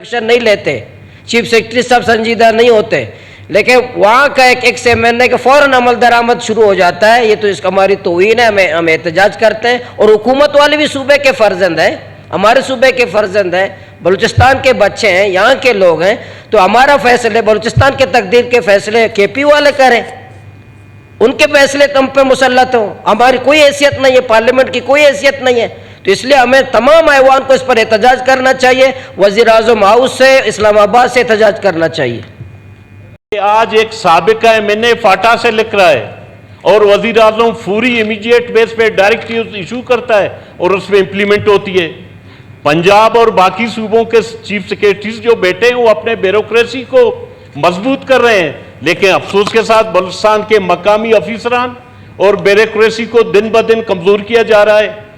Action नहीं लेते, chief secretary साहब संजीदा नहीं होते, लेकिन वहाँ का एक से महीने के फौरन अमल दरामद शुरू हो जाता है। ये तो इसका हमारी तौहीन है, हम एहतजाज करते हैं। और हुकूमत वाले भी सूबे के फर्जंद हैं, हमारे सूबे के फर्जंद हैं, बलूचिस्तान के बच्चे हैं, यहाँ के लोग हैं। तो हमारा फैसले, बलूचिस्तान के तकदीर के फैसले केपी वाले करें, उनके फैसले तुम पे मुसल्लत हो। हमारी कोई हैसियत नहीं है, पार्लियामेंट की कोई हैसियत नहीं है। तो इसलिए हमें तमाम ऐवान को इस पर एहतजाज करना चाहिए, वज़ीर आज़म हाउस से, इस्लामाबाद से एहतजाज करना चाहिए। आज एक साबिका एमएनए फाटा से लिख रहा है और वज़ीर आज़म फूरी इमीडिएट बेस पे डायरेक्ट इशू करता है और उसमें इंप्लीमेंट होती है। पंजाब और बाकी सूबों के चीफ सेक्रेटरीज जो बैठे हैं वो अपने ब्यूरोक्रेसी को मजबूत कर रहे हैं, लेकिन अफसोस के साथ बलूचिस्तान के मकामी अफसरान और ब्यूरोक्रेसी को दिन ब दिन कमजोर किया जा रहा है।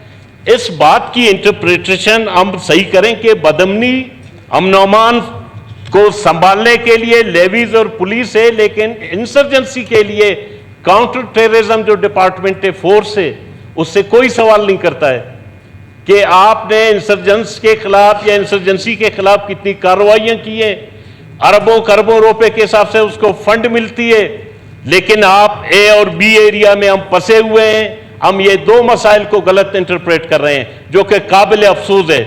इस बात की इंटरप्रिटेशन हम सही करें कि बदमनी अमन को संभालने के लिए लेवीज और पुलिस है, लेकिन इंसर्जेंसी के लिए काउंटर टेररिज्म जो डिपार्टमेंट फोर्स है उससे कोई सवाल नहीं करता है कि आपने इंसर्जेंस के खिलाफ या इंसर्जेंसी के खिलाफ कितनी कार्रवाइयां की हैं। अरबों खरबों रुपए के हिसाब से उसको फंड मिलती है, लेकिन आप ए और बी एरिया में हम फंसे हुए हैं। हम ये दो मसाइल को गलत इंटरप्रेट कर रहे हैं जो कि काबिल अफसोस है।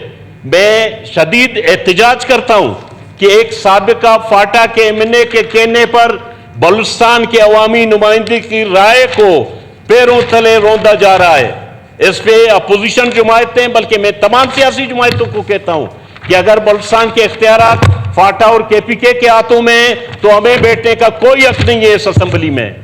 मैं शदीद एहतजाज करता हूं कि एक साबिका फाटा के एमएनए के कहने पर बलूचिस्तान के अवामी नुमाइंदगी की राय को पैरों तले रौंदा जा रहा है। इस पे अपोजिशन जमायतें, बल्कि मैं तमाम सियासी जमायतों को कहता हूं कि अगर बलूचिस्तान के इख्तियारात फाटा और केपीके के हाथों में तो हमें बैठने का कोई हक नहीं है इस असेंबली में।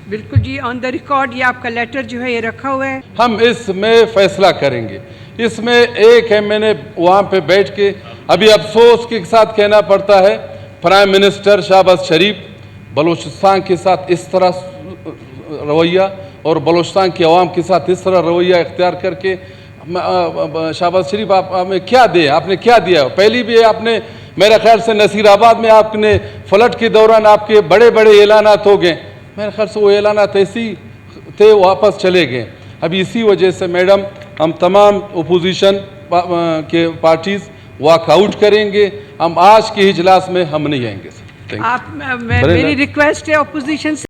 बिल्कुल जी, ऑन द रिकॉर्ड ये आपका लेटर जो है ये रखा हुआ है। हम इसमें फैसला करेंगे। इसमें एक है, मैंने वहाँ पे बैठ के अभी अफसोस के साथ कहना पड़ता है, प्राइम मिनिस्टर शहबाज शरीफ बलूचिस्तान के साथ इस तरह रवैया और बलूचिस्तान की आवाम के साथ इस तरह रवैया इख्तियार करके, शहबाज शरीफ आप हमें क्या दे, आपने क्या दिया? पहली भी आपने, मेरे ख्याल से नसीराबाद में आपने फ्लड के दौरान आपके बड़े बड़े ऐलानात हो गए, मेरे ख्याल से वो ऐलानात ऐसी थे वापस चले गए। अब इसी वजह से मैडम हम तमाम अपोजिशन के पार्टीज वॉकआउट करेंगे। हम आज के इजलास में हम नहीं आएंगे। आप मेरी रिक्वेस्ट है अपोजिशन से